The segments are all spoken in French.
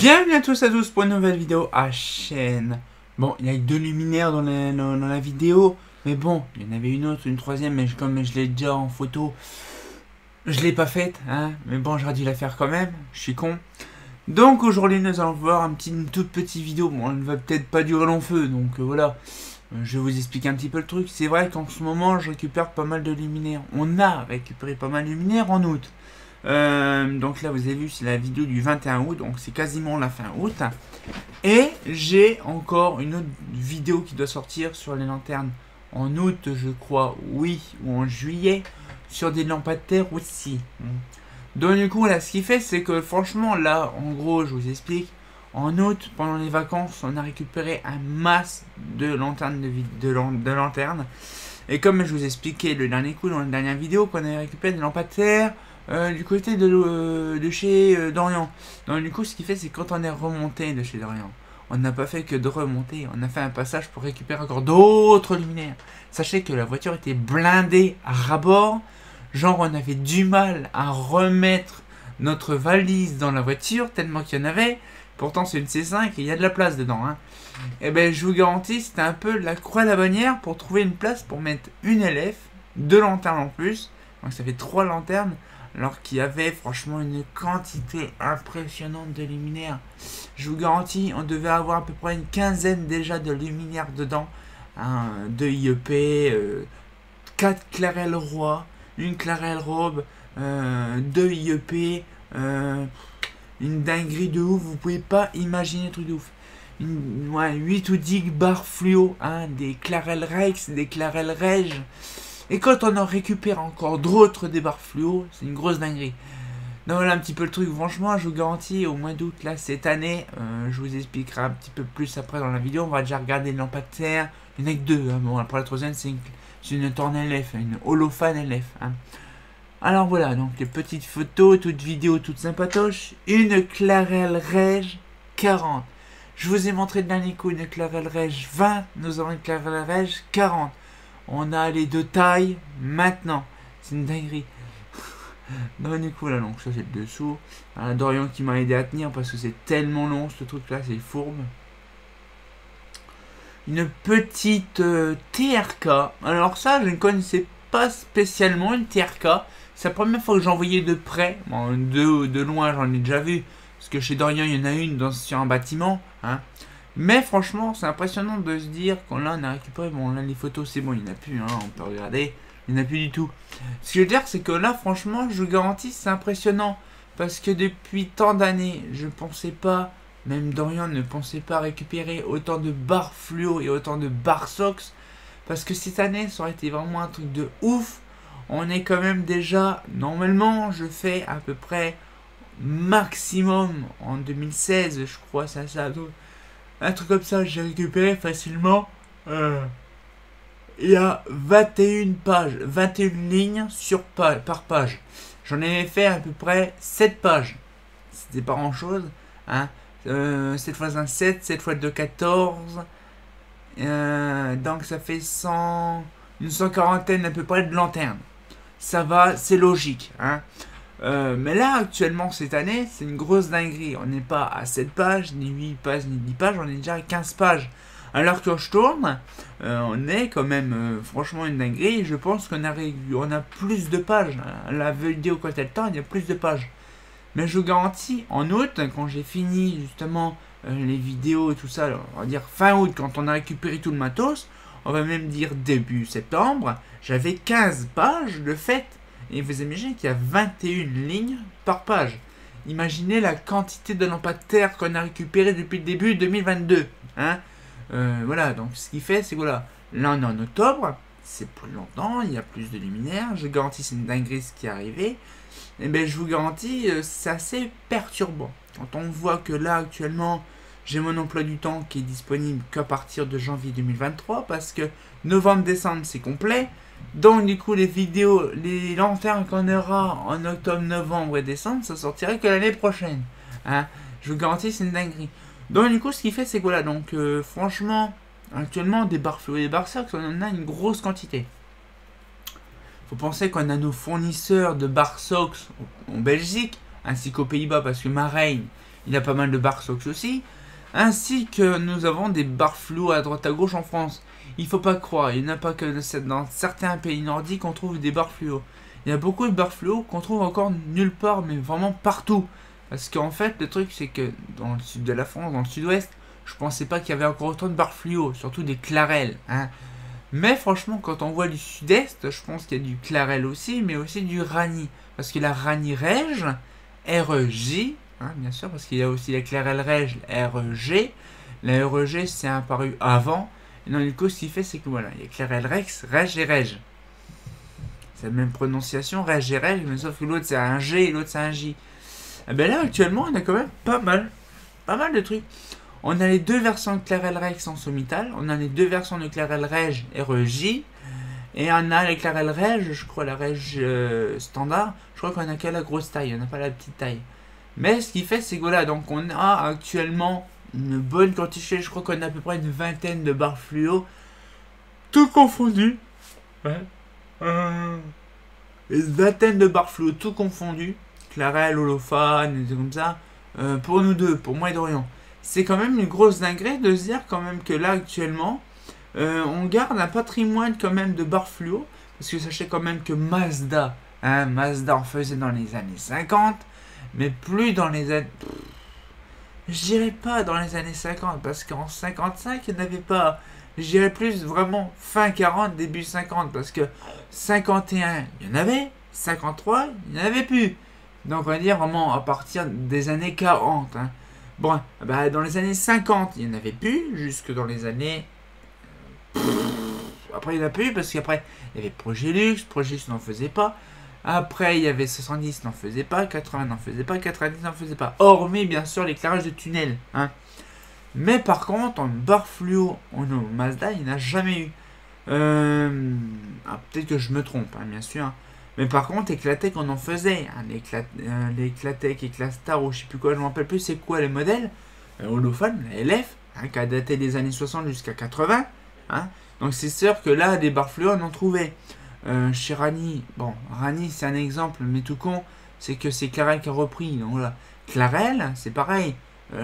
Bienvenue à tous pour une nouvelle vidéo à chaîne. Bon, il y a que 2 luminaires dans la vidéo, mais bon, il y en avait une autre, une troisième, mais comme je l'ai déjà en photo, je l'ai pas faite, hein. Mais bon, j'aurais dû la faire quand même, je suis con. Donc aujourd'hui, nous allons voir une toute petite vidéo. Bon, elle ne va peut-être pas durer long feu, donc voilà. Je vais vous expliquer un petit peu le truc. C'est vrai qu'en ce moment, je récupère pas mal de luminaires. On a récupéré pas mal de luminaires en août. Donc là vous avez vu c'est la vidéo du 21 août, donc c'est quasiment la fin août. Et j'ai encore une autre vidéo qui doit sortir sur les lanternes en août je crois, oui, ou en juillet, sur des lampadaires aussi. Donc du coup là ce qui fait c'est que franchement là en gros je vous explique, en août pendant les vacances on a récupéré un masse de lanternes de lanternes. Et comme je vous expliquais le dernier coup dans la dernière vidéo qu'on avait récupéré des lampadaires du côté de chez Dorian. Donc du coup ce qui fait c'est quand on est remonté de chez Dorian, on n'a pas fait que de remonter, on a fait un passage pour récupérer encore d'autres luminaires. Sachez que la voiture était blindée à ras-bord, genre on avait du mal à remettre notre valise dans la voiture tellement qu'il y en avait. Pourtant c'est une C5 et il y a de la place dedans, hein. Et ben je vous garantis c'était un peu la croix à la bannière pour trouver une place pour mettre une LF, 2 lanternes en plus, donc ça fait 3 lanternes. Alors qu'il y avait franchement une quantité impressionnante de luminaires. Je vous garantis, on devait avoir à peu près une quinzaine déjà de luminaires dedans. 2 IEP, 4 Clarel Roi, une Clarel Robe, 2 IEP, une dinguerie de ouf, vous pouvez pas imaginer un truc de ouf. 8 ou 10 barres fluo, des Clarel Rex, des Clarel Reg. Et quand on en récupère encore d'autres des barres fluo, c'est une grosse dinguerie. Donc voilà un petit peu le truc, franchement je vous garantis au mois d'août là cette année, je vous expliquerai un petit peu plus après dans la vidéo, on va déjà regarder les lampadaires, il n'y en a que 2, hein. Bon après la troisième c'est une Torn LF, une Holofan LF. Hein. Alors voilà, donc les petites photos, toutes vidéos, toutes sympatoches, une Clarel Reg 40. Je vous ai montré le dernier coup une Clarel Reg 20, nous avons une Clarel Reg 40. On a les 2 tailles maintenant. C'est une dinguerie. Donc du coup là, donc ça c'est le dessous. Dorian qui m'a aidé à tenir parce que c'est tellement long ce truc là, c'est fourbe. Une petite TRK. Alors ça je ne connaissais pas spécialement une TRK. C'est la première fois que j'en voyais de près. Bon, de loin j'en ai déjà vu. Parce que chez Dorian il y en a une sur un bâtiment. Hein. Mais franchement, c'est impressionnant de se dire qu'on là on a récupéré, bon là les photos c'est bon, il n'y en a plus, hein, on peut regarder, il n'y en a plus du tout. Ce que je veux dire c'est que là franchement, je vous garantis c'est impressionnant. Parce que depuis tant d'années, je ne pensais pas, même Dorian ne pensait pas récupérer autant de barres fluo et autant de barres SOX. Parce que cette année, ça aurait été vraiment un truc de ouf. On est quand même déjà, normalement je fais à peu près maximum en 2016, je crois, ça. Un truc comme ça, j'ai récupéré facilement. Il y a 21 pages, 21 lignes par page. J'en ai fait à peu près 7 pages. C'était pas grand chose. Hein. 7 fois 1, 7, 7 fois 2, 14. Donc ça fait une 140aine à peu près de lanternes. Ça va, c'est logique. Hein. Mais là, actuellement, cette année, c'est une grosse dinguerie. On n'est pas à 7 pages, ni 8 pages, ni 10 pages, on est déjà à 15 pages. Alors que je tourne, on est quand même franchement une dinguerie. Je pense qu'on a plus de pages. La vidéo, quand elle tend, il y a plus de pages. Mais je vous garantis, en août, quand j'ai fini justement les vidéos et tout ça, on va dire fin août, quand on a récupéré tout le matos, on va même dire début septembre, j'avais 15 pages de fait. Et vous imaginez qu'il y a 21 lignes par page. Imaginez la quantité de lampadaires qu'on a récupéré depuis le début 2022. Hein. Voilà, donc ce qui fait, c'est que voilà, là on est en octobre, c'est plus longtemps, il y a plus de luminaires, je garantis c'est une dinguerie ce qui est arrivé. Et bien je vous garantis, c'est assez perturbant. Quand on voit que là actuellement, j'ai mon emploi du temps qui est disponible qu'à partir de janvier 2023, parce que novembre-décembre c'est complet. Donc du coup les vidéos, les lanternes qu'on aura en octobre, novembre et décembre, ça sortirait que l'année prochaine. Hein. Je vous garantis c'est une dinguerie. Donc du coup ce qui fait c'est que voilà, donc franchement, actuellement des barres fluo et des barres SOX, on en a une grosse quantité. Faut penser qu'on a nos fournisseurs de barres SOX en Belgique, ainsi qu'aux Pays-Bas, parce que Marijn, il y a pas mal de barres Sox aussi, ainsi que nous avons des barres fluo à droite à gauche en France. Il faut pas croire, il n'y en a pas que dans certains pays nordiques qu'on trouve des barres fluo. Il y a beaucoup de barres fluo qu'on trouve encore nulle part, mais vraiment partout. Parce qu'en fait, le truc c'est que dans le sud de la France, dans le sud-ouest, je pensais pas qu'il y avait encore autant de barres fluo, surtout des Clarel, hein. Mais franchement, quand on voit du sud-est, je pense qu'il y a du Clarel aussi, mais aussi du Rani. Parce que la Rani Reg, REJ, hein, bien sûr, parce qu'il y a aussi la Clarel Reg, REG. La REG, c'est apparu avant. Et donc, du coup, ce qu'il fait, c'est que voilà, il y a Clarel Rex, Reg et Reg. C'est la même prononciation, Reg et Reg, mais sauf que l'autre c'est un G et l'autre c'est un J. Et bien là, actuellement, on a quand même pas mal de trucs. On a les deux versions de Clarel Rex en sommital, on a les deux versions de Clarel Reg REJ, et on a les Clarel Reg, je crois la Reg standard, je crois qu'on a qu'à la grosse taille, on n'a pas la petite taille. Mais ce qui fait, c'est que voilà, donc on a actuellement une bonne quantité, je crois qu'on a à peu près une vingtaine de barres fluo, tout confondu. Ouais. Une vingtaine de barres fluo, tout confondu. Clarel, Holophane, des trucs comme ça. Pour nous deux, pour moi et Dorian. C'est quand même une grosse dinguerie de se dire quand même que là actuellement on garde un patrimoine quand même de barres fluo, parce que sachez quand même que Mazda en faisait dans les années 50, mais plus dans les années, je dirais pas dans les années 50, parce qu'en 55 il n'y en avait pas, je dirais plus vraiment fin 40 début 50, parce que 51 il y en avait, 53 il n'y en avait plus, donc on va dire vraiment à partir des années 40, hein. Bon, bah dans les années 50, il n'y en avait plus, jusque dans les années... Après, il n'y en a plus, parce qu'après, il y avait Progélux n'en faisait pas. Après, il y avait 70, n'en faisait pas. 80, n'en faisait pas. 90, n'en faisait pas. Hormis, bien sûr, l'éclairage de tunnel, hein. Mais par contre, en barre fluo, en Mazda, il n'y en a jamais eu. Peut-être que je me trompe, hein, bien sûr. Mais par contre, Eclatec, on en faisait. Hein, l'Eclatec, Eclastar, ou je sais plus quoi, je ne me rappelle plus c'est quoi les modèles. Holophane, la LF, hein, qui a daté des années 60 jusqu'à 80. Hein. Donc c'est sûr que là, des barres fluo, on en trouvait. Chez Rani, bon, Rani c'est un exemple, mais tout con, c'est que c'est Clarel qui a repris. Donc voilà. Clarel, c'est pareil.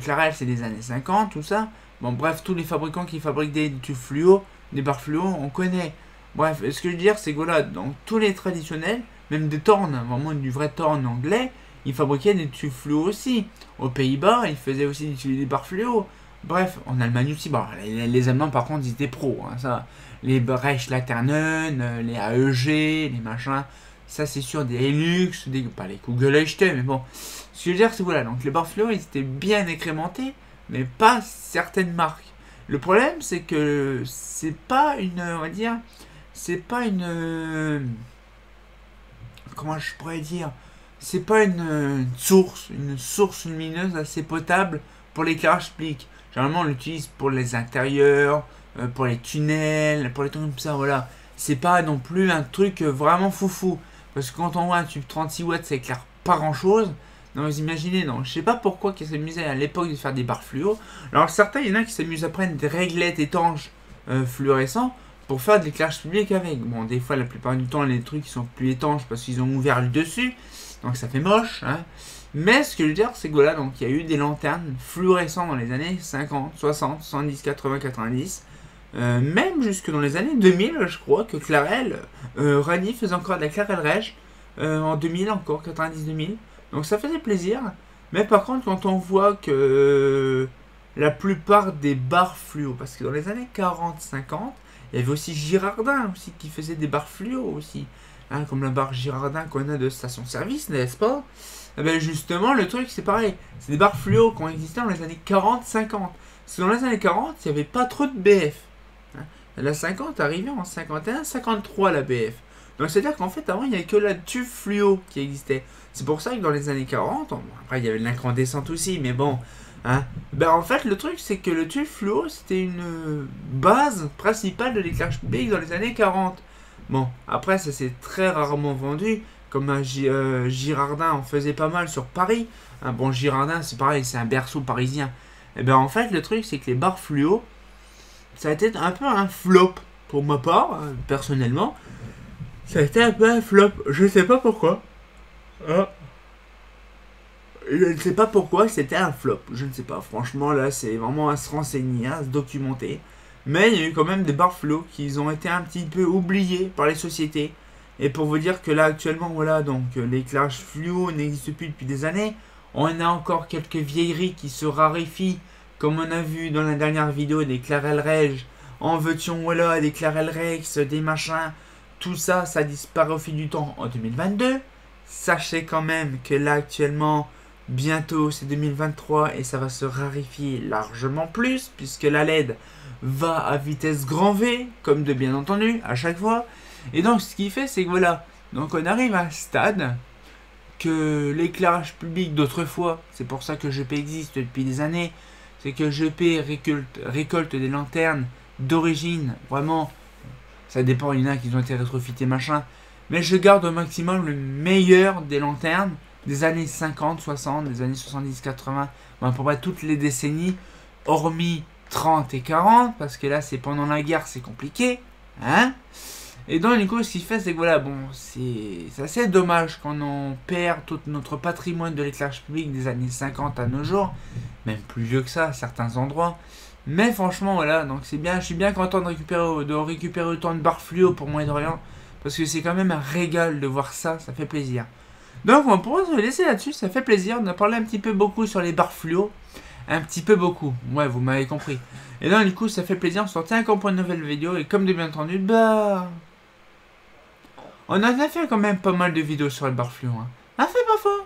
Clarel, c'est des années 50, tout ça. Bon, bref, tous les fabricants qui fabriquent des tubes fluo, des barres fluo, on connaît. Bref, ce que je veux dire, c'est que voilà, dans tous les traditionnels, même des Torn, vraiment du vrai Torn anglais, ils fabriquaient des tubes fluo aussi. Aux Pays-Bas, ils faisaient aussi des barres fluo. Bref, en Allemagne aussi, bon, les Allemands par contre, ils étaient pros, hein, ça. Les Brecht Laternen, les AEG, les machins, ça c'est sûr, des Helux, pas les Kugel-Leuchte, mais bon. Ce que je veux dire, c'est voilà, donc les barres fluo, ils étaient bien écrémentés, mais pas certaines marques. Le problème, c'est que c'est pas une, on va dire, c'est pas une, comment je pourrais dire, c'est pas une source lumineuse assez potable pour l'éclairage public. Généralement, on l'utilise pour les intérieurs, pour les tunnels, pour les trucs comme ça, voilà. C'est pas non plus un truc vraiment foufou. Parce que quand on voit un tube 36 watts, ça éclaire pas grand chose. Donc vous imaginez, non, je sais pas pourquoi qu'ils s'amusaient à l'époque de faire des barres fluo. Alors certains, il y en a qui s'amusent à prendre des réglettes étanches fluorescents pour faire de l'éclairage public avec. Bon, des fois, la plupart du temps, les trucs sont plus étanches parce qu'ils ont ouvert le dessus. Donc ça fait moche, hein. Mais ce que je veux dire, c'est que voilà, donc il y a eu des lanternes fluorescentes dans les années 50, 60, 70, 80, 90. Même jusque dans les années 2000, je crois que Clarel, Rani faisait encore de la Clarel Reg. En 2000 encore, 90-2000. Donc ça faisait plaisir. Mais par contre, quand on voit que la plupart des barres fluo, parce que dans les années 40-50, il y avait aussi Girardin aussi, qui faisait des barres fluo aussi. Hein, comme la barre Girardin qu'on a de station-service, n'est-ce pas? Eh ben justement, le truc, c'est pareil. C'est des barres fluo qui ont existé dans les années 40-50. Parce que dans les années 40, il n'y avait pas trop de BF. Hein. La 50 arrivait en 51-53, la BF. Donc c'est-à-dire qu'en fait, avant, il n'y avait que la tube fluo qui existait. C'est pour ça que dans les années 40, bon, après, il y avait l'incandescente aussi, mais bon... Hein, ben en fait, le truc, c'est que le tube fluo, c'était une base principale de l'éclairage public dans les années 40. Bon, après, ça s'est très rarement vendu... Comme un Girardin en faisait pas mal sur Paris. Hein, bon, Girardin, c'est pareil, c'est un berceau parisien. Et bien en fait, le truc, c'est que les barres fluo, ça a été un peu un flop pour ma part, hein, personnellement. Ça a été un peu un flop, je sais pas pourquoi. Ah. je ne sais pas pourquoi c'était un flop. Je ne sais pas. Franchement, là, c'est vraiment à se renseigner, à se documenter. Mais il y a eu quand même des barres fluo qui ont été un petit peu oubliés par les sociétés. Et pour vous dire que là, actuellement, voilà, donc l'éclairage fluo n'existe plus depuis des années. On a encore quelques vieilleries qui se raréfient, comme on a vu dans la dernière vidéo des Clarel Reg. En veux-tu, voilà, des Clarel Rex, des machins. Tout ça, ça disparaît au fil du temps en 2022. Sachez quand même que là, actuellement, bientôt, c'est 2023 et ça va se raréfier largement plus, puisque la LED va à vitesse grand V, comme de bien entendu, à chaque fois. Et donc, ce qui fait, c'est que voilà, donc on arrive à un stade que l'éclairage public d'autrefois, c'est pour ça que GP existe depuis des années, c'est que GP récolte des lanternes d'origine, vraiment, ça dépend, il y en a qui ont été rétrofitées machin, mais je garde au maximum le meilleur des lanternes des années 50, 60, des années 70, 80, bon, pour pas toutes les décennies, hormis 30 et 40, parce que là c'est pendant la guerre, c'est compliqué, hein. Et donc du coup ce qu'il fait c'est que voilà, bon, c'est assez dommage quand on perd tout notre patrimoine de l'éclairage public des années 50 à nos jours, même plus vieux que ça à certains endroits. Mais franchement voilà, donc c'est bien, je suis bien content de récupérer autant de barres fluo pour Moyen-Orient, parce que c'est quand même un régal de voir ça, ça fait plaisir. Donc on pourra se laisser là-dessus, ça fait plaisir, on a parlé un petit peu beaucoup sur les barres fluo, un petit peu beaucoup, ouais vous m'avez compris. Et donc du coup ça fait plaisir, on se retient encore pour une nouvelle vidéo, et comme de bien entendu, bah... on en a fait quand même pas mal de vidéos sur les barres fluo, hein. Ah, fait pas faux.